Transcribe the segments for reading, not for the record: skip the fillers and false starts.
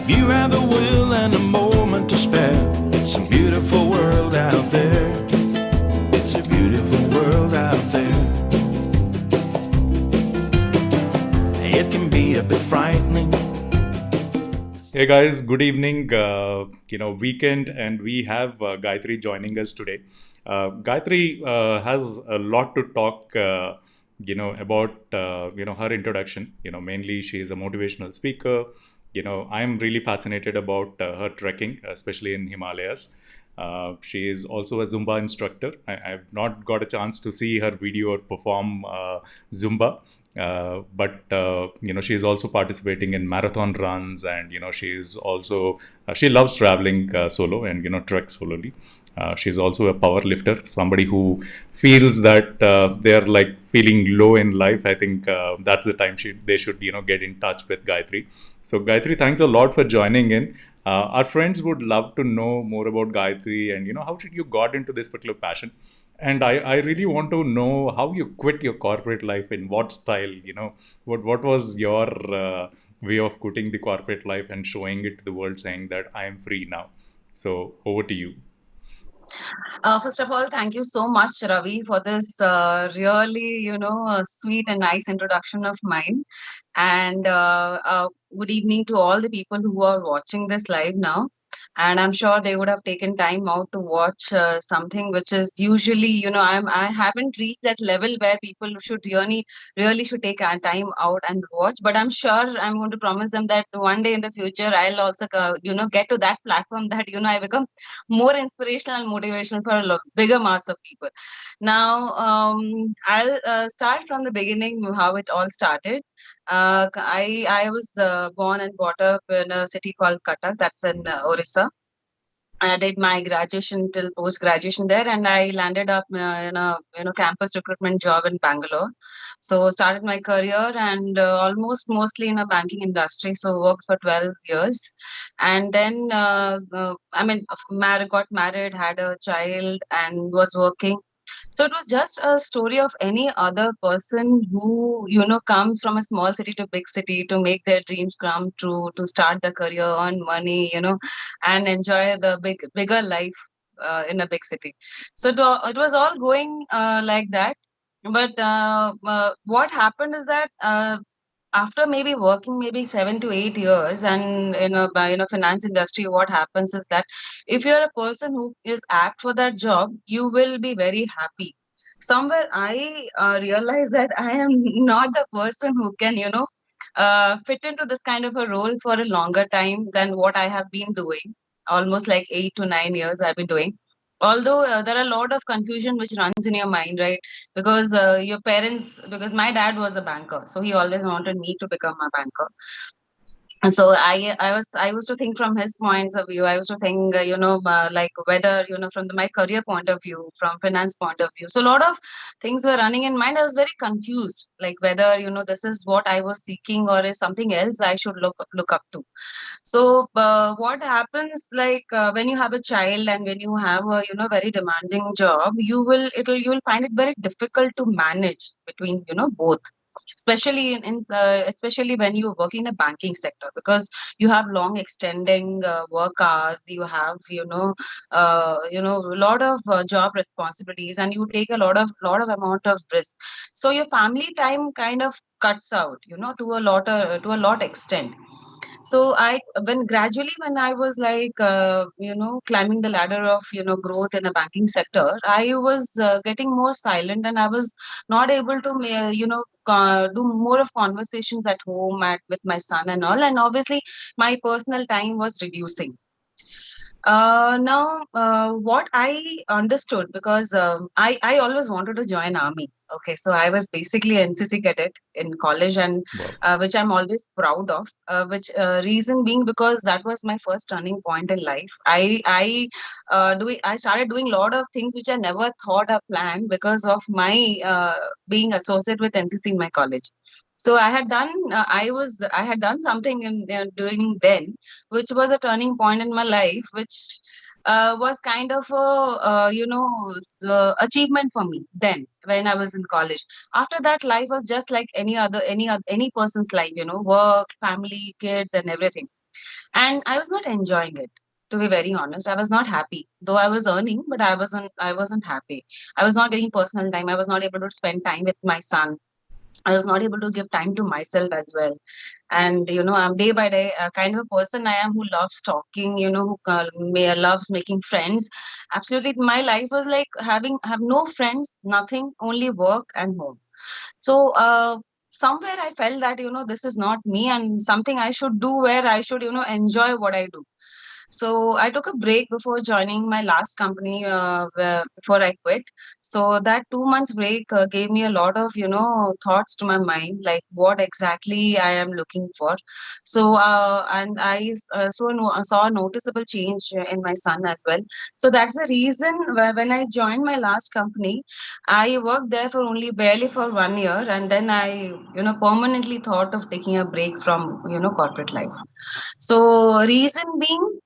If you have the will and a moment to spare, it's a beautiful world out there. It's a beautiful world out there. It can be a bit frightening. Hey guys, good evening. Weekend, and we have Gayatri joining us today. Gayatri has a lot to talk, about, her introduction. Mainly she is a motivational speaker. I'm really fascinated about her trekking, especially in Himalayas. She is also a Zumba instructor. I've not got a chance to see her video or perform Zumba, but she is also participating in marathon runs, and she is also she loves traveling solo and trek solely. She's also a power lifter, somebody who feels that they're like feeling low in life. I think that's the time they should get in touch with Gayatri. So Gayatri, thanks a lot for joining in. Our friends would love to know more about Gayatri, and how did you got into this particular passion. And I really want to know how you quit your corporate life, in what style. What was your way of quitting the corporate life and showing it to the world, saying that I am free now. So over to you. First of all, thank you so much, Ravi, for this really, sweet and nice introduction of mine. And good evening to all the people who are watching this live now. And I'm sure they would have taken time out to watch something which is usually, I haven't reached that level where people should really should take time out and watch. But I'm sure I'm going to promise them that one day in the future, I'll also, get to that platform that, I become more inspirational and motivational for a bigger mass of people. Now, I'll start from the beginning how it all started. I was born and brought up in a city called Cuttack, that's in Orissa. I did my graduation till post graduation there, and I landed up in a campus recruitment job in Bangalore. So started my career and almost mostly in a banking industry. So worked for 12 years, and then got married, had a child, and was working. So it was just a story of any other person who, comes from a small city to big city to make their dreams come true, to start the career, earn money, and enjoy the bigger life in a big city. So it was all going like that. But what happened is that after maybe working maybe 7 to 8 years and in a finance industry, what happens is that if you're a person who is apt for that job, you will be very happy. Somewhere I realize that I am not the person who can fit into this kind of a role for a longer time than what I have been doing. Almost like 8 to 9 years I've been doing. Although there are a lot of confusion which runs in your mind, right? Because your parents, because my dad was a banker, so he always wanted me to become a banker. So I was to think from his points of view. I was to think like whether from my career point of view, from finance point of view. So a lot of things were running in mind. I was very confused, like whether this is what I was seeking or is something else I should look up to. So what happens, like when you have a child and when you have a very demanding job, you will find it very difficult to manage between both, especially especially when you work in a banking sector, because you have long extending work hours, you have a lot of job responsibilities, and you take a lot of amount of risk. So your family time kind of cuts out to a lot extent. So when I was like climbing the ladder of growth in the banking sector, I was getting more silent, and I was not able to do more of conversations at home with my son and all, and obviously my personal time was reducing. Now, what I understood, because I always wanted to join army. Okay, so I was basically an NCC cadet in college, and Wow. which I'm always proud of. Which reason being because that was my first turning point in life. I started doing a lot of things which I never thought or planned because of my being associated with NCC in my college. So I had done something in doing then, which was a turning point in my life, which was kind of a achievement for me then when I was in college. After that, life was just like any person's life, work, family, kids, and everything. and I was not enjoying it. To be very honest, I was not happy. Though I was earning, but I wasn't happy. I was not getting personal time. I was not able to spend time with my son. I was not able to give time to myself as well. And I'm day by day kind of a person I am who loves talking, loves making friends. Absolutely, my life was like have no friends, nothing, only work and home. So somewhere I felt that this is not me and something I should do where I should enjoy what I do. So I took a break before joining my last company before I quit. So that 2 months break gave me a lot of thoughts to my mind, like what exactly I am looking for. So and saw a noticeable change in my son as well. So that's the reason when I joined my last company, I worked there for only barely for 1 year, and then I permanently thought of taking a break from corporate life. So reason being,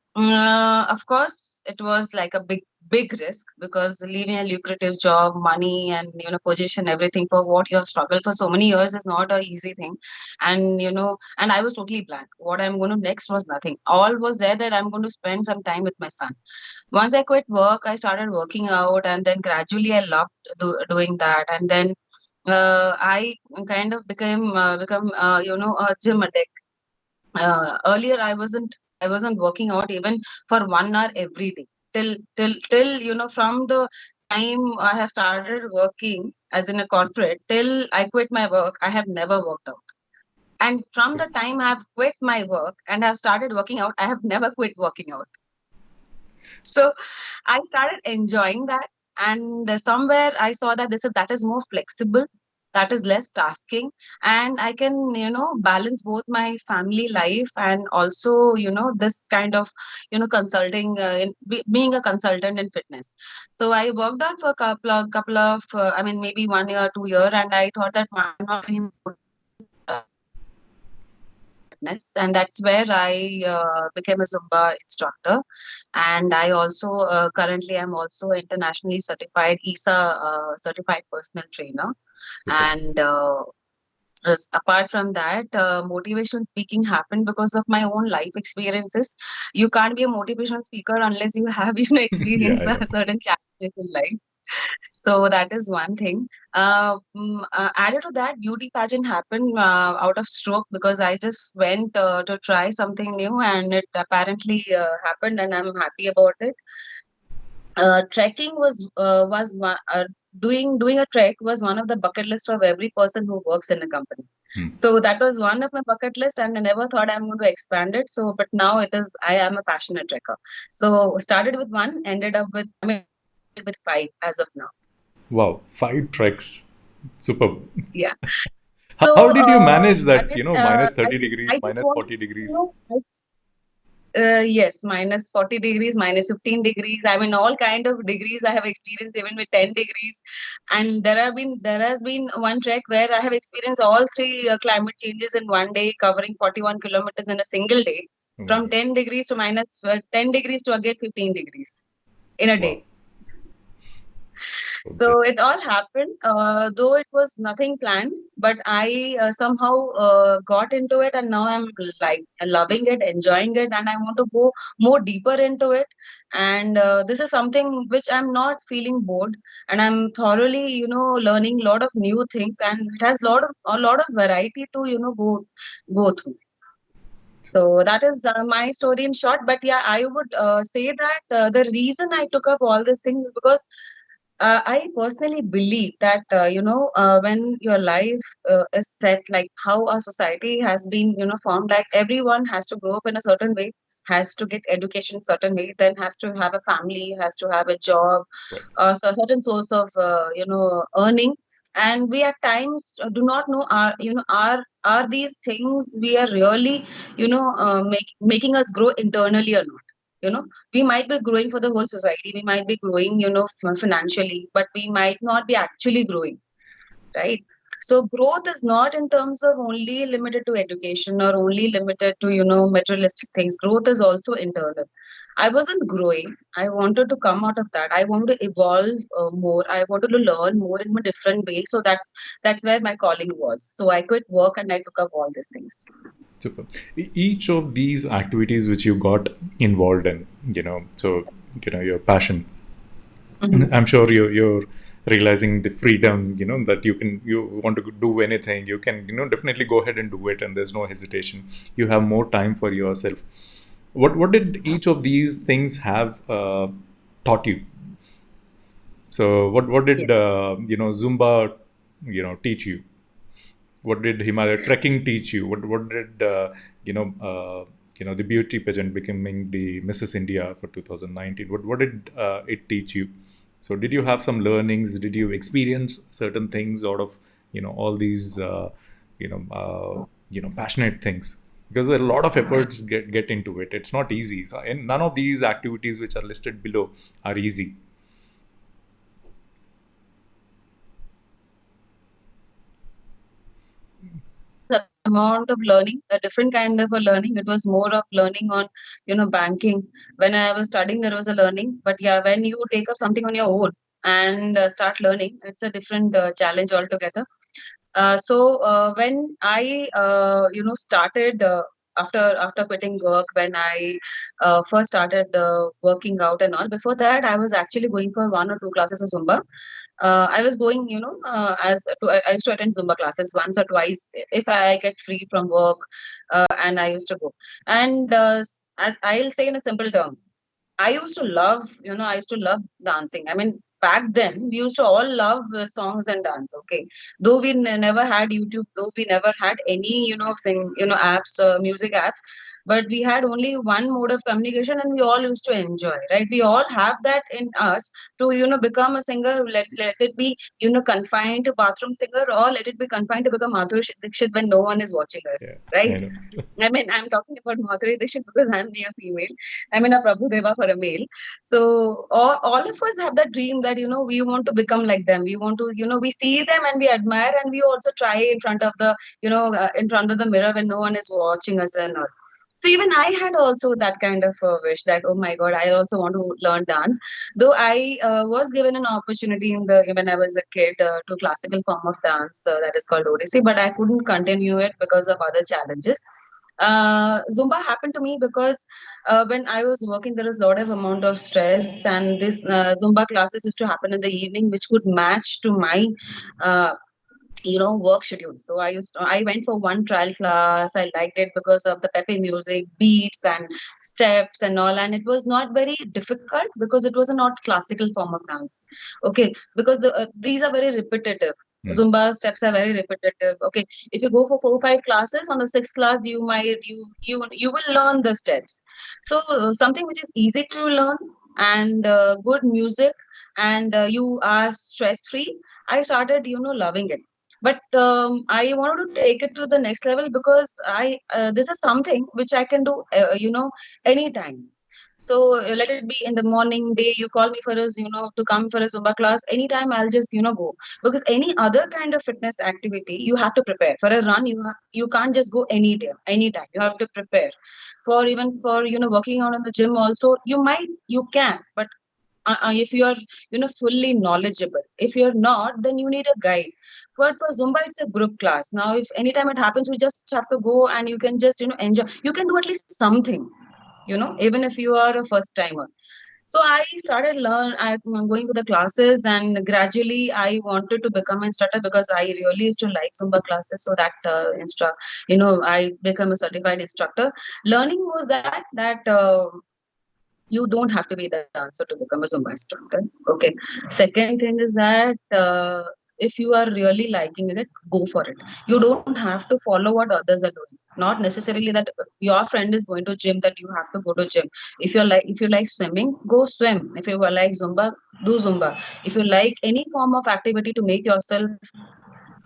of course, it was like a big risk because leaving a lucrative job, money, and position, everything for what you have struggled for so many years is not a easy thing. And and I was totally blank. What I'm going to next was nothing. All was there that I'm going to spend some time with my son. Once I quit work, I started working out, and then gradually I loved doing that. And then I kind of become a gym addict. Earlier I wasn't working out even for 1 hour every day till from the time I have started working as in a corporate till I quit my work. I have never worked out, and from the time I have quit my work and have started working out, I have never quit working out. So I started enjoying that, and somewhere I saw that that is more flexible, that is less tasking, and I can balance both my family life and also this kind of consulting, being a consultant in fitness. So I worked on for a couple of I mean maybe 1 year, 2 year, and I thought that why not fitness, and that's where I became a Zumba instructor. And I also currently I'm also internationally certified ESA certified personal trainer. Super. And apart from that, motivation speaking happened because of my own life experiences. You can't be a motivational speaker unless you have Yeah, experience I know. certain challenges in life. So that is one thing. Added to that, beauty pageant happened out of stroke because I just went to try something new, and it apparently happened, and I'm happy about it. Trekking was one, doing a trek was one of the bucket list of every person who works in a company. Hmm. So that was one of my bucket list, and I never thought I'm going to expand it. So, but now it is. I am a passionate trekker. So started with one, ended up with with five as of now. Wow, 5 treks. Superb. Yeah. How So, did you manage that, minus I 30 degrees, I just minus wanted 40 to degrees? know, yes, minus 40 degrees, minus 15 degrees. I mean, all kind of degrees I have experienced, even with 10 degrees. And there has been one trek where I have experienced all three climate changes in one day, covering 41 kilometers in a single day, Oh my from God. 10 degrees to minus 10 degrees to again 15 degrees in a Wow. day. Okay. So it all happened, though it was nothing planned, but I somehow got into it, and now I'm like loving it, enjoying it, and I want to go more deeper into it. And this is something which I'm not feeling bored, and I'm thoroughly, learning a lot of new things, and it has a lot of variety to, go through. So that is my story in short. But yeah, I would say that the reason I took up all these things is because I personally believe that when your life is set, like how our society has been formed, like everyone has to grow up in a certain way, has to get education certain way, then has to have a family, has to have a job, Right. so certain source of earning. And we at times do not know, are these things we are really making us grow internally or not. We might be growing for the whole society, we might be growing financially, but we might not be actually growing, right? So growth is not in terms of only limited to education or only limited to materialistic things. Growth is also internal. I wasn't growing. I wanted to come out of that. I wanted to evolve more. I wanted to learn more in a different way. So that's where my calling was. So I quit work and I took up all these things. Super. Each of these activities which you got involved in, so your passion. Mhm. I'm sure you're realizing the freedom, that you want to do anything, you can, definitely go ahead and do it, and there's no hesitation. You have more time for yourself. What did each of these things have taught you? So what did Yes. Zumba teach you? What did Himalaya trekking teach you? What did you know the beauty pageant becoming the Mrs. India for 2019? What did it teach you? So did you have some learnings? Did you experience certain things out of all these passionate things? Because there are a lot of efforts get into it. It's not easy. So, and none of these activities which are listed below are easy. The amount of learning, a different kind of a learning. It was more of learning on, banking. When I was studying, there was a learning. But yeah, when you take up something on your own and start learning, it's a different challenge altogether. So when I, started after quitting work, when I first started working out and all. Before that, I was actually going for 1 or 2 classes of Zumba. I was going, I used to attend Zumba classes once or twice if I get free from work, and I used to go. And as I'll say in a simple term, I used to love dancing. I mean, back then we used to all love songs and dance. Okay, though we never had YouTube, though we never had any, apps, music apps, but we had only one mode of communication, and we all used to enjoy. Right? We all have that in us to, become a singer. Let it be, confined to bathroom singer, or let it be confined to become Madhuri Dixit when no one is watching Yeah, us. Right? I know. I mean, I'm talking about Madhuri Dixit because I'm a female. I'm in a Prabhu Deva for a male. So all of us have that dream that, we want to become like them. We want to, we see them and we admire, and we also try in front of the, in front of the mirror when no one is watching us and all. So even I had also that kind of wish that, oh my God, I also want to learn dance. Though I was given an opportunity when I was a kid to classical form of dance that is called Odissi, but I couldn't continue it because of other challenges. Zumba happened to me because when I was working, there was a lot of amount of stress, and this Zumba classes used to happen in the evening, which could match to my uh, work schedule. So I went for one trial class. I liked it because of the peppy music, beats and steps and all, and it was not very difficult because it was a not classical form of dance. Okay, because these are very repetitive. Hmm. Zumba steps are very repetitive. Okay, if you go for 4 or 5 classes, on the sixth class you will learn the steps. So something which is easy to learn, and good music, and you are stress free. I started loving it. But I wanted to take it to the next level because I this is something which I can do anytime. So let it be in the morning day, you call me for a to come for a Zumba class anytime, I'll just go. Because any other kind of fitness activity, you have to prepare for a run. You can't just go anytime, you have to prepare. For even for working out in the gym also, you can, but if you are fully knowledgeable. If you're not, then you need a guide. But for Zumba, it's a group class. Now if anytime it happens, we just have to go, and you can just enjoy. You can do at least something, even if you are a first timer. So I started going to the classes, and gradually I wanted to become an instructor because I really used to like Zumba classes. So that I become a certified instructor. Learning was that you don't have to be the dancer to become a Zumba instructor. Okay. Second thing is that if you are really liking it, go for it. You don't have to follow what others are doing. Not necessarily that your friend is going to gym, that you have to go to gym. If you like swimming, go swim. If you like Zumba, do Zumba. If you like any form of activity to make yourself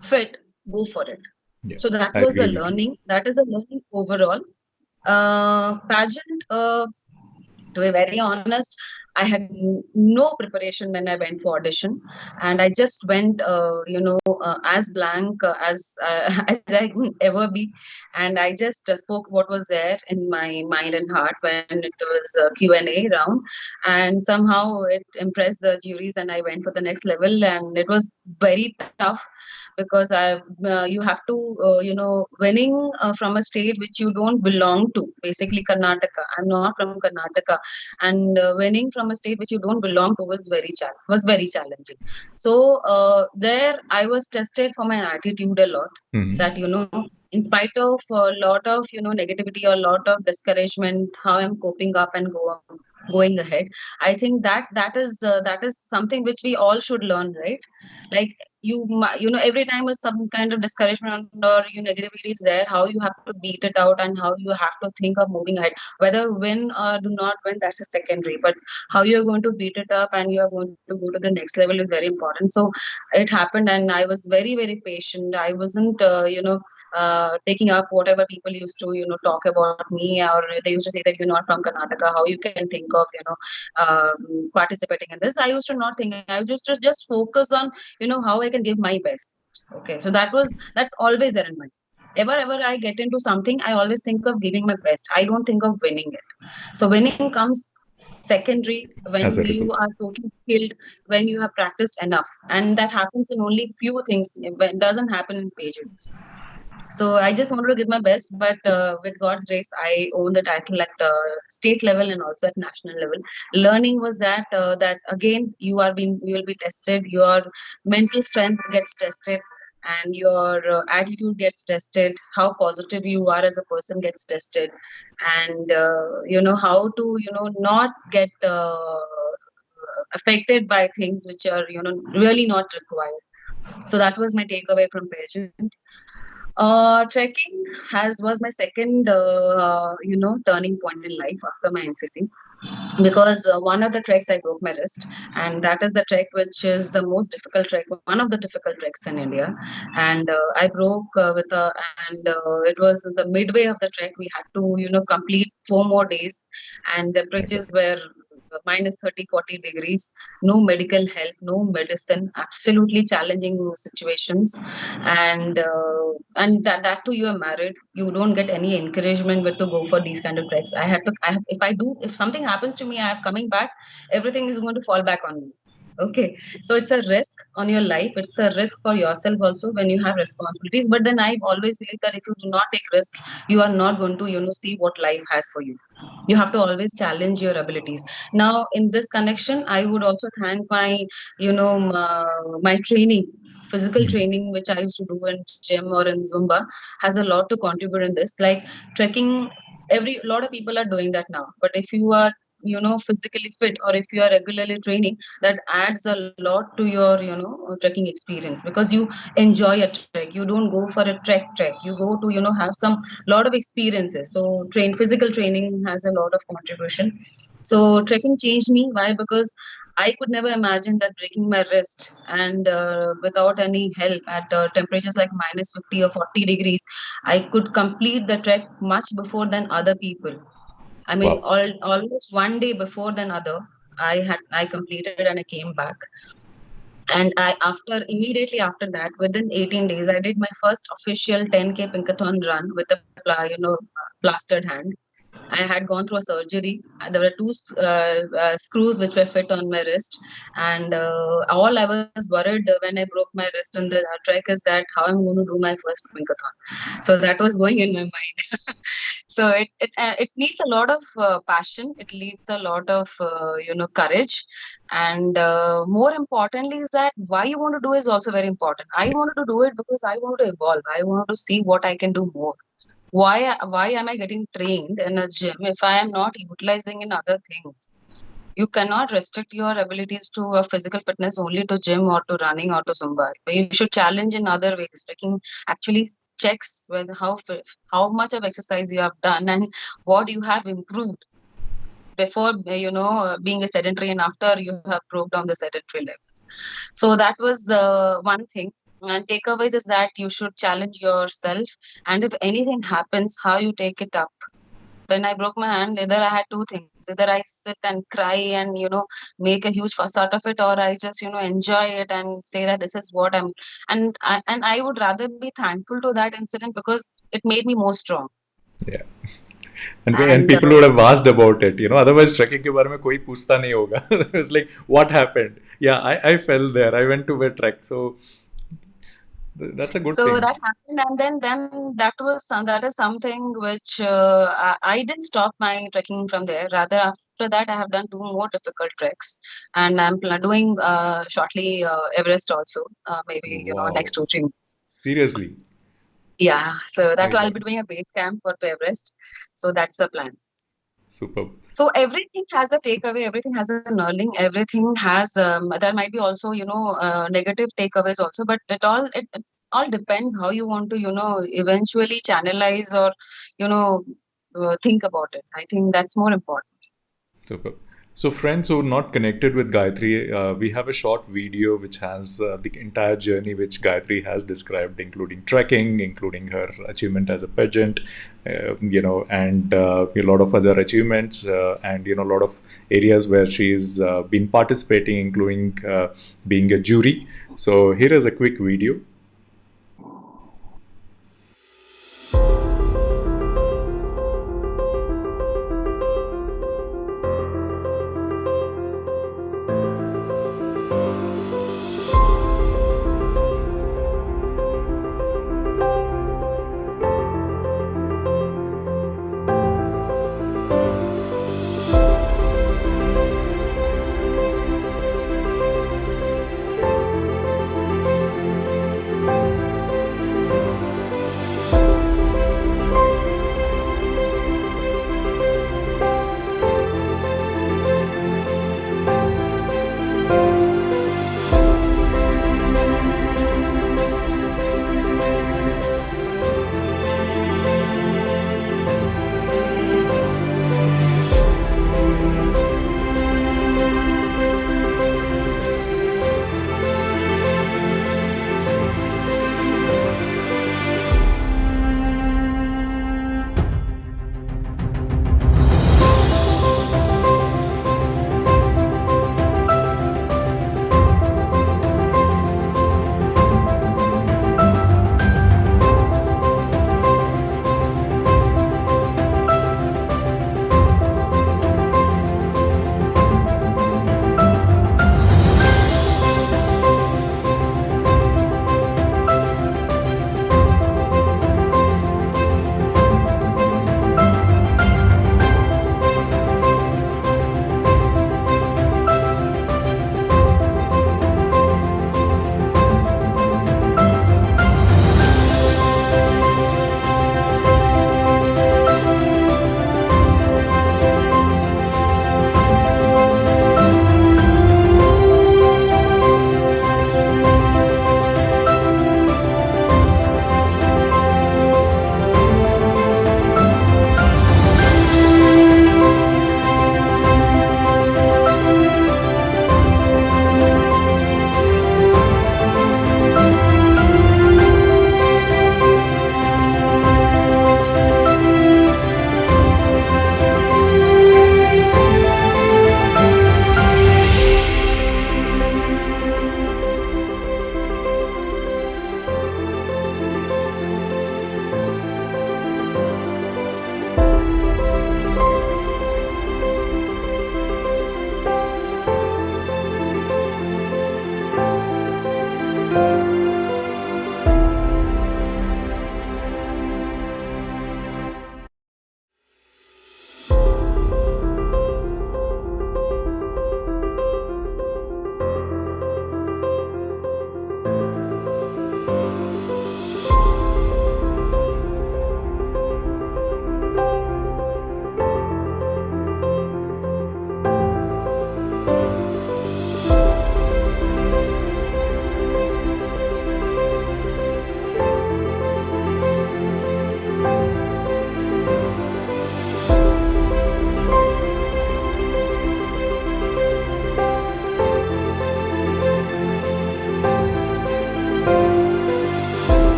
fit, go for it. Yeah, So that I was a agree with you. learning. That is a learning overall. Pageant. To be very honest, I had no preparation when I went for audition, and I just went, as blank as I could ever be, and I just spoke what was there in my mind and heart when it was a Q&A round, and somehow it impressed the juries, and I went for the next level, and it was very tough because you have to winning from a state which you don't belong to, basically Karnataka. I'm not from Karnataka, and winning from a state which you don't belong to was very challenging. So there I was tested for my attitude a lot, Mhm. that in spite of a lot of negativity or a lot of discouragement, how I'm coping up and going ahead. I think that is something which we all should learn, right? Like every time with some kind of discouragement or negativity is there, how you have to beat it out and how you have to think of moving ahead. Whether win or do not win, that's a secondary, but how you're going to beat it up and you're going to go to the next level is very important. So it happened, and I was very very patient. I wasn't taking up whatever people used to talk about me, or they used to say that you're not from Karnataka, how you can think of participating in this. I used to not think. I would just focus on how I can give my best. Okay, so that's always there in mind. Ever I get into something, I always think of giving my best. I don't think of winning it. So winning comes secondary when As a you result. are totally skilled, when you have practiced enough, and that happens in only few things. It doesn't happen in pages. So I just wanted to give my best, but with God's grace, I own the title at state level and also at national level. Learning was that again you will be tested. Your mental strength gets tested, and your attitude gets tested. How positive you are as a person gets tested, and how to not get affected by things which are really not required. So that was my takeaway from pageant. Trekking has was my second, turning point in life after my NCC, because one of the treks I broke my wrist, and that is the trek which is the most difficult trek, one of the difficult treks in India, and I broke and it was the midway of the trek. We had to, complete 4 more days, and the My God. temperatures were minus 30, 40 degrees, no medical help, no medicine, absolutely challenging situations. And that too, you are married, you don't get any encouragement but to go for these kind of treks. If something happens to me, I am coming back, everything is going to fall back on me. Okay, so it's a risk on your life, it's a risk for yourself also when you have responsibilities. But then I've always believed that if you do not take risk, you are not going to see what life has for you. You have to always challenge your abilities. Now in this connection, I would also thank my my training, physical Mhm. training which I used to do in gym or in Zumba, has a lot to contribute in this. Like trekking, every lot of people are doing that now, but if you are physically fit, or if you are regularly training, that adds a lot to your trekking experience, because you enjoy a trek. You don't go for a trek, you go to have some lot of experiences. So physical training has a lot of contribution. So trekking changed me. Why? Because I could never imagine that breaking my wrist, and without any help, at temperatures like minus 50 or 40 degrees, I could complete the trek much before than other people. I mean, Wow. almost one day before than other, I completed and I came back. And immediately after that, within 18 days, I did my first official 10K Pinkathon run with a plastered hand. I had gone through a surgery. There were two screws which were fit on my wrist, and all I was worried when I broke my wrist in the trek is that how I'm going to do my first Pinkathon. So that was going in my mind. So it needs a lot of passion. It needs a lot of courage, and more importantly is that why you want to do is also very important. I wanted to do it because I wanted to evolve. I wanted to see what I can do more. Why am I getting trained in a gym if I am not utilizing in other things? You cannot restrict your abilities to a physical fitness only to gym or to running or to Zumba. But you should challenge in other ways. Taking actually checks with how much of exercise you have done and what you have improved before being a sedentary, and after you have broke down the sedentary levels. So that was one thing. And takeaways is that you should challenge yourself, and if anything happens, how you take it up. when I broke my hand, either I had two things. Either I sit and cry and, make a huge fuss out of it, or I just, enjoy it and say that this is what I'm. And I would rather be thankful to that incident because it made me more strong. Yeah. And And people would have asked about it, otherwise trekking के बारे में कोई पूछता नहीं होगा. It's like, what happened? Yeah, I fell there. I went to a trek. So that's a good so thing. that happened, and then that is something which I didn't stop my trekking from there. Rather, after that, I have done two more difficult treks, and I'm doing shortly Everest also. Maybe Wow. next 2 3 months. Seriously. Yeah, so that My I'll be God. doing a base camp for to Everest. So that's the plan. Superb. So everything has a takeaway, everything has a learning, everything has there might be also negative takeaways also, but it all depends how you want to eventually channelize or you know think about it. I think that's more important. Super. So, friends who are not connected with Gayatri, we have a short video which has the entire journey which Gayatri has described, including trekking, including her achievement as a pageant, and a lot of other achievements, and a lot of areas where she's been participating, including being a jury. So, here is a quick video.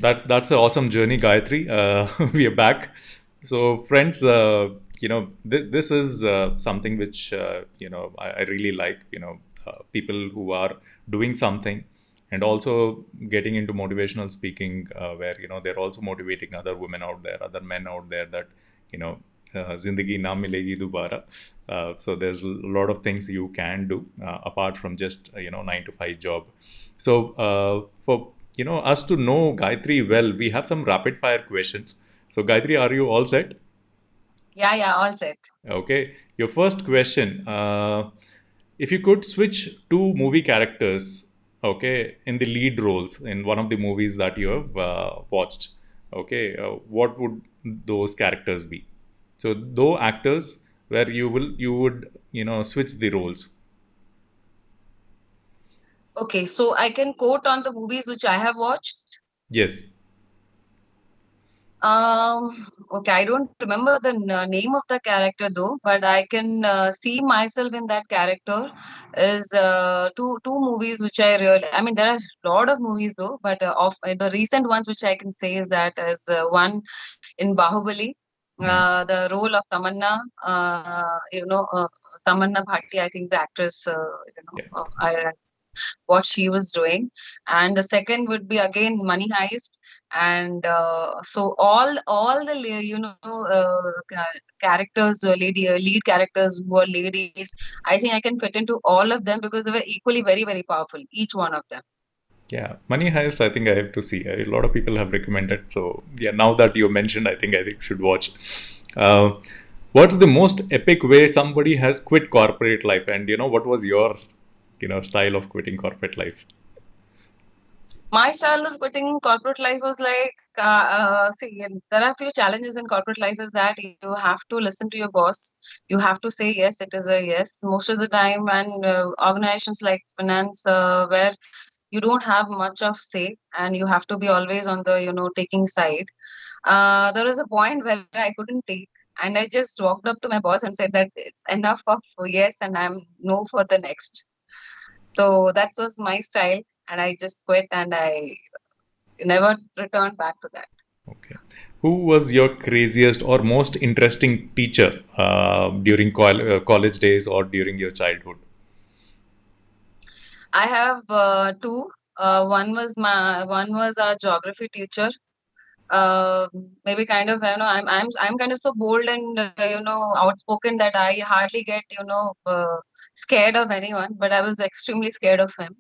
That's an awesome journey, Gayatri. We are back. So, friends, this is something which I really like. People who are doing something and also getting into motivational speaking, where they're also motivating other women out there, other men out there that you know. Zindagi na milegi dobara. So there's a lot of things you can do apart from just 9 to 5 job. So for us to know Gayatri well, we have some rapid fire questions. So Gayatri, are you all set? Yeah, all set. Okay. Your first question: if you could switch two movie characters, okay, in the lead roles in one of the movies that you have watched, okay, what would those characters be? So, though actors where you would switch the roles. Okay, so I can quote on the movies which I have watched. Yes. Okay, I don't remember the name of the character though, but I can see myself in that character. Is two movies which I really. I mean, there are a lot of movies though, but of the recent ones which I can say is that is one in Bahubali, Hmm. the role of Tamanna. Tamanna Bhatti, I think the actress. Yeah. I what she was doing, and the second would be again Money Heist, and so all the characters, lead characters who are ladies, I think I can fit into all of them because they were equally very very powerful, each one of them. Yeah, Money Heist. I think I have to see. A lot of people have recommended. So yeah, now that you mentioned, I think should watch. Uh, what's the most epic way somebody has quit corporate life? And what was your style of quitting corporate life? My style of quitting corporate life was like, see, there are a few challenges in corporate life is that you have to listen to your boss. You have to say yes, it is a yes. Most of the time, and organizations like finance, where you don't have much of say and you have to be always on the, taking side. There was a point where I couldn't take. And I just walked up to my boss and said that it's enough of yes and I'm no for the next. So that was my style, and I just quit and I never returned back to that. Okay. Who was your craziest or most interesting teacher during college days or during your childhood? I have two. One was our geography teacher. Uh, Maybe kind of, I'm kind of so bold and outspoken that I hardly get scared of anyone, but I was extremely scared of him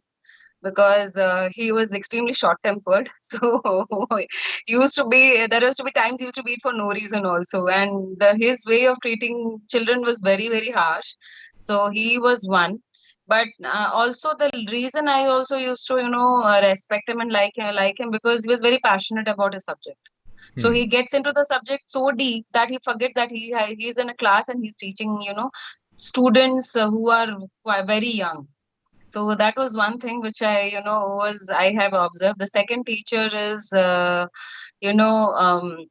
because he was extremely short tempered. So there used to be times he used to beat for no reason also, and his way of treating children was very very harsh. So he was one. But also the reason I also used to respect him and like him because he was very passionate about his subject. So Hmm. he gets into the subject so deep that he forgets that he's in a class and he's teaching students who are very young. So that was one thing which I have observed. The second teacher is, you know,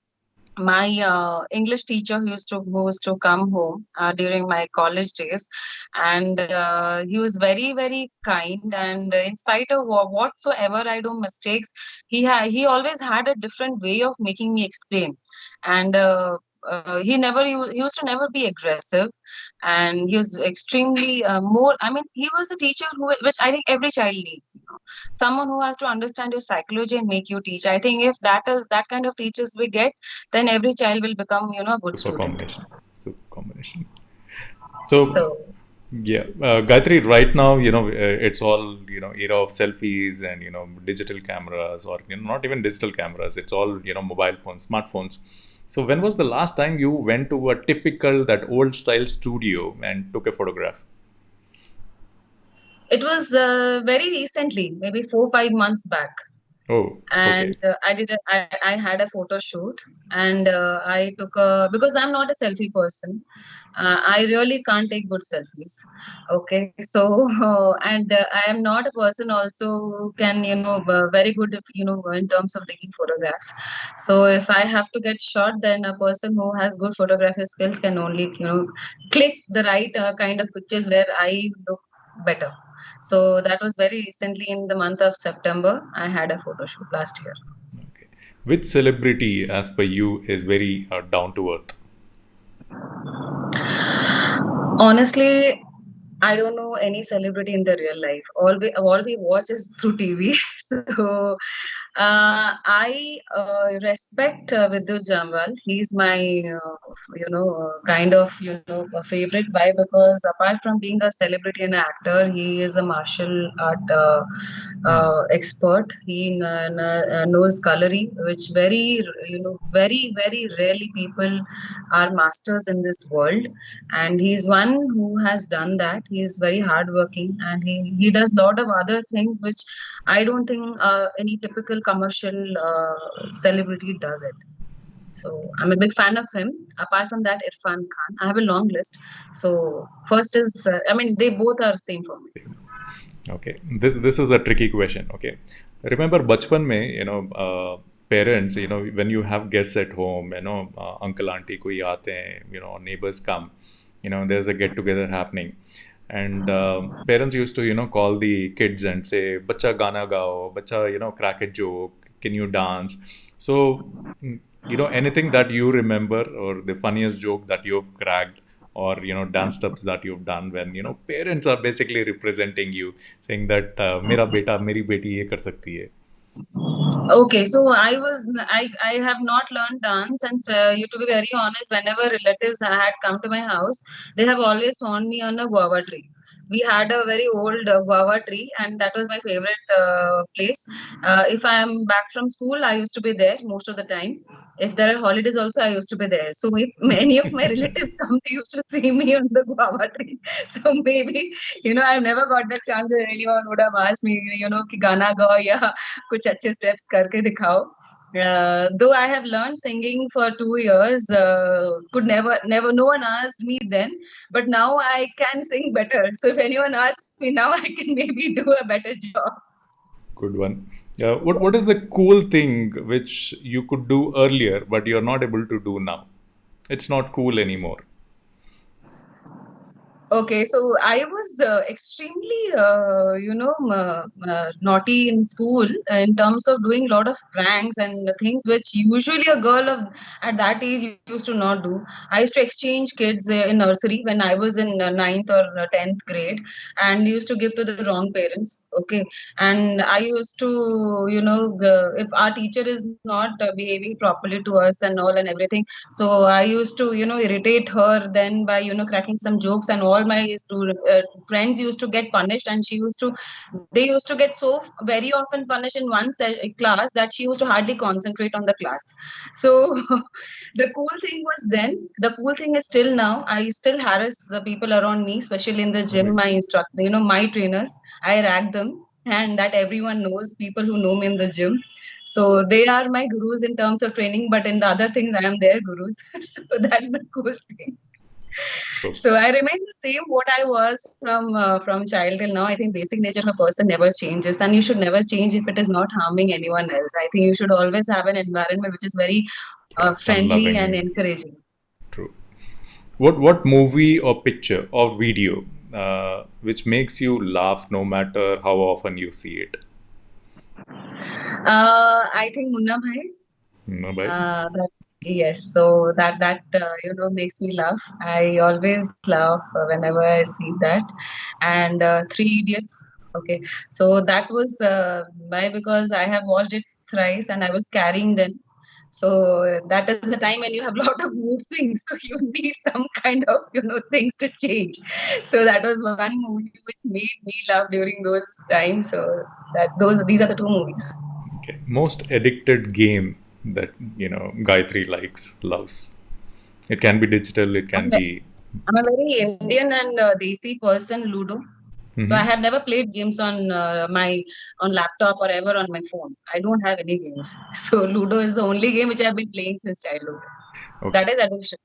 my English teacher who used to come home during my college days, and he was very very kind. And in spite of whatsoever I do mistakes, he always had a different way of making me explain, and he used to never be aggressive, and he was extremely more. I mean, he was a teacher which I think every child needs. Someone who has to understand your psychology and make you teach. I think if that kind of teachers we get, then every child will become a good Super student. combination. Super combination. So So yeah, Gayatri, right now, it's all, era of selfies and, digital cameras or, not even digital cameras. It's all, mobile phones, smartphones. So when was the last time you went to a typical, that old style studio and took a photograph? it was very recently, maybe 4 5 months back. Oh, And okay. I had a photo shoot, and I took a, because I'm not a selfie person. I really can't take good selfies. Okay, so and I am not a person also who can very good in terms of taking photographs. So if I have to get shot, then a person who has good photography skills can only click the right kind of pictures where I look better. So that was very recently in the month of September. I had a photo shoot last year. Okay. Which celebrity, as per you, is very down to earth? Honestly, I don't know any celebrity in the real life. All we watch is through TV. So I respect Vidut Jamwal. He's my kind of a favorite. Why? Because apart from being a celebrity and actor, he is a martial art expert. He knows coloring, which very very rarely people are masters in this world, and he's one who has done that. He's very hardworking, and he does a lot of other things which I don't think any typical commercial celebrity does it. So I'm a big fan of him. Apart from that, Irfan Khan. I have a long list. So first is, I mean, they both are same for me. Okay, this is a tricky question. Okay, remember बचपन में parents, when you have guests at home, uncle auntie कोई आते हैं, neighbors come, there's a get together happening, and parents used to call the kids and say बच्चा गाना गाओ, बच्चा crack a joke, can you dance? So anything that you remember, or the funniest joke that you've cracked, or dance steps that you've done when parents are basically representing you, saying that मेरा बेटा मेरी बेटी ये कर सकती है. Okay, so I have not learned dance, and you to be very honest, whenever relatives had come to my house, they have always found me on a guava tree. We had a very old guava tree, and that was my favorite place. If I am back from school, I used to be there most of the time. If there are holidays, also I used to be there. So if many of my relatives come, they used to see me on the guava tree. So maybe I've never got that chance that anyone would have asked me, कि गाना गाओ या कुछ अच्छे steps करके दिखाओ. Though I have learned singing for 2 years, could never, no one asked me then, but now I can sing better. So if anyone asks me now, I can maybe do a better job. Good one. What is the cool thing which you could do earlier but you're not able to do now? It's not cool anymore. Okay, so I was extremely, naughty in school in terms of doing a lot of pranks and things which usually a girl of at that age used to not do. I used to exchange kids in nursery when I was in ninth or 10th grade, and used to give to the wrong parents. Okay, and I used to, if our teacher is not behaving properly to us and all and everything, so I used to, irritate her then by, cracking some jokes, and all my friends used to get punished, and they used to get so very often punished in one class that she used to hardly concentrate on the class. So the cool thing was then, the cool thing is still now, I still harass the people around me, especially in the gym, my instructor, my trainers, I rag them, and that everyone knows, people who know me in the gym. So they are my gurus in terms of training, but in the other things, I am their gurus. So that's the cool thing. So I remain the same what I was from child till now. I think basic nature of a person never changes, and you should never change if it is not harming anyone else. I think you should always have an environment which is very Fun friendly and loving. encouraging. True. What movie or picture or video which makes you laugh no matter how often you see it? I think Munna Bhai. No, bhai? Yes, so that makes me laugh. I always laugh whenever I see that. And Three Idiots. Okay, so that was why, because I have watched it thrice and I was carrying them. So that is the time when you have a lot of mood swings, so you need some kind of things to change. So that was one movie which made me laugh during those times. So these are the two movies. Okay. Most addicted game that Gayatri loves. It can be digital. It can be. I'm a very Indian and Desi person, Ludo. So I have never played games on on laptop or ever on my phone. I don't have any games. So Ludo is the only game which I've been playing since childhood. Okay. That is addiction.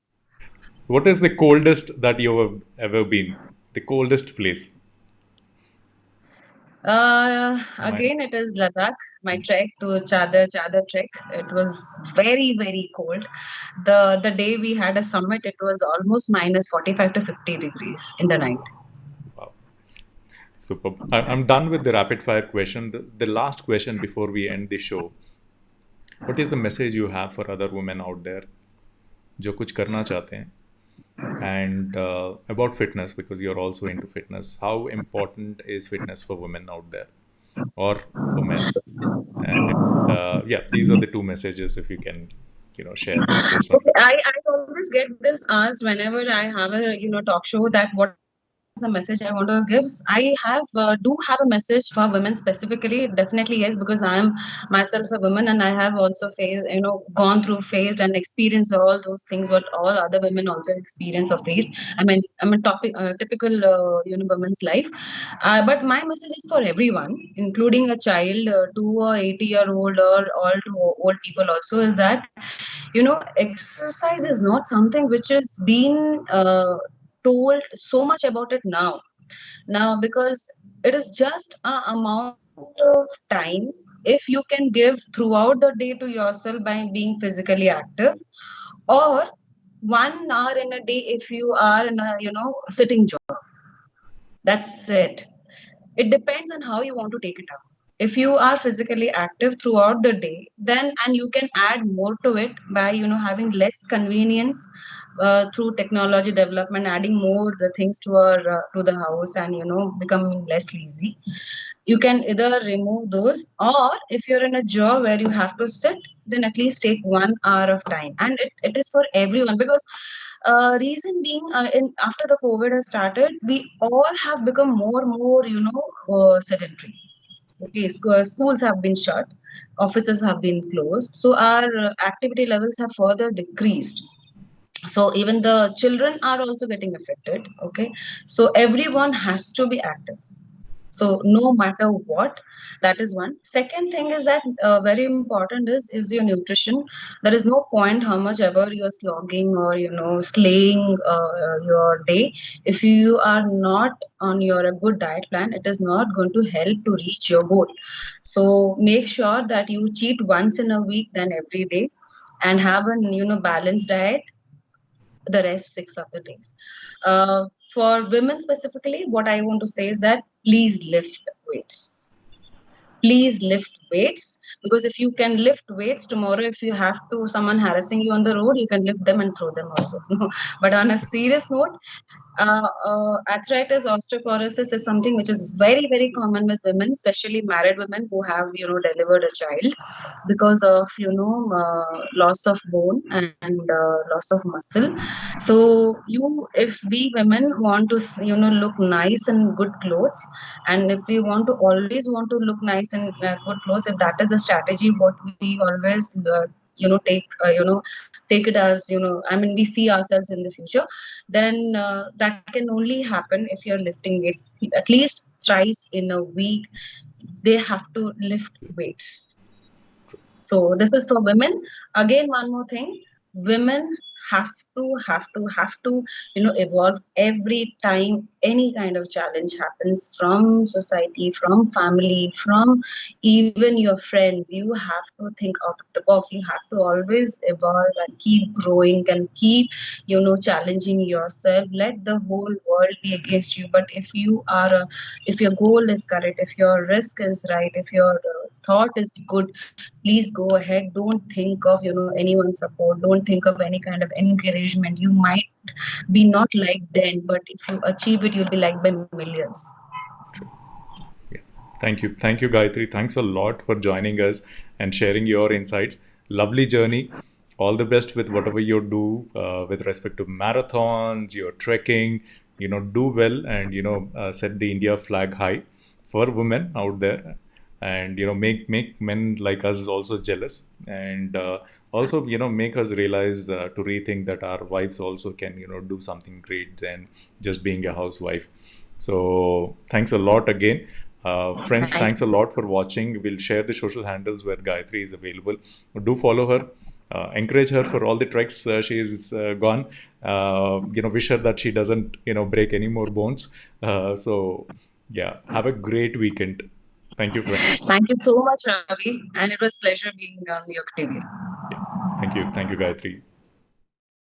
What is the coldest that you have ever been? The coldest place? Again, it is Ladakh. My trek to Chadar trek. It was very very cold. The day we had a summit, it was almost minus 45 to 50 degrees in the night. Wow. Super. I'm done with the rapid fire question. The last question before we end the show. what is the message you have for other women out there जो कुछ करना चाहते हैं? And about fitness, because you're also into fitness, how important is fitness for women out there or for men? And yeah, these are the two messages if you can, share based on Okay, that. I always get this asked whenever I have a talk show, that what is the message I want to give. I do have a message for women specifically. Definitely yes, because I am myself a woman, and I have also faced, gone through, faced, and experienced all those things what all other women also experience or face. I'm a topic typical woman's life. But my message is for everyone, including a child, to a 80-year-old, or all to old people also, is that exercise is not something which is being told so much about it now, because it is just a amount of time if you can give throughout the day to yourself by being physically active, or 1 hour in a day if you are in a sitting job. That's it. It depends on how you want to take it up. If you are physically active throughout the day, then and you can add more to it by having less convenience through technology development, adding more things to our to the house, and becoming less lazy. You can either remove those, or if you're in a job where you have to sit, then at least take 1 hour of time. And it is for everyone, because reason being, in after the COVID has started, we all have become more sedentary. Okay, schools have been shut, offices have been closed, so our activity levels have further decreased. So even the children are also getting affected. Okay, so everyone has to be active. So no matter what, that is one. Second thing is that very important is your nutrition. There is no point how much ever you're slogging or slaying your day. If you are not on your a good diet plan, it is not going to help to reach your goal. So make sure that you cheat once in a week, then every day, and have a balanced diet the rest 6 of the days. For women specifically, what I want to say is that please lift weights. Please lift weights, because if you can lift weights tomorrow, if you have to someone harassing you on the road, you can lift them and throw them also. But on a serious note, arthritis, osteoporosis is something which is very, very common with women, especially married women who have delivered a child, because of loss of bone and loss of muscle. So if we women want to look nice in good clothes, and if we want to look nice in good clothes, if that is the strategy what we always take it as we see ourselves in the future, then that can only happen if you're lifting weights at least thrice in a week. They have to lift weights. So this is for women. Again, one more thing: women have to evolve every time any kind of challenge happens, from society, from family, from even your friends. You have to think out of the box. You have to always evolve and keep growing and keep challenging yourself. Let the whole world be against you, but if your goal is correct, if your risk is right, if your thought is good, please go ahead. Don't think of anyone's support. Don't think of any kind of encouragement. You might be not liked then, but if you achieve it, you'll be liked by millions. Yeah. Thank you, Gayatri. Thanks a lot for joining us and sharing your insights. Lovely journey. All the best with whatever you do with respect to marathons, your trekking. Do well, and set the India flag high for women out there, and make men like us also jealous, and also make us realize to rethink that our wives also can do something great than just being a housewife. So thanks a lot again. Friends, Thank thanks a lot for watching. We'll share the social handles where Gayatri is available. Do follow her. Encourage her for all the treks she's gone. Wish her that she doesn't break any more bones. So yeah, have a great weekend. Thank you, friends. Thank you so much, Ravi, and it was pleasure being on your TV. Yeah. Thank you, Gayatri.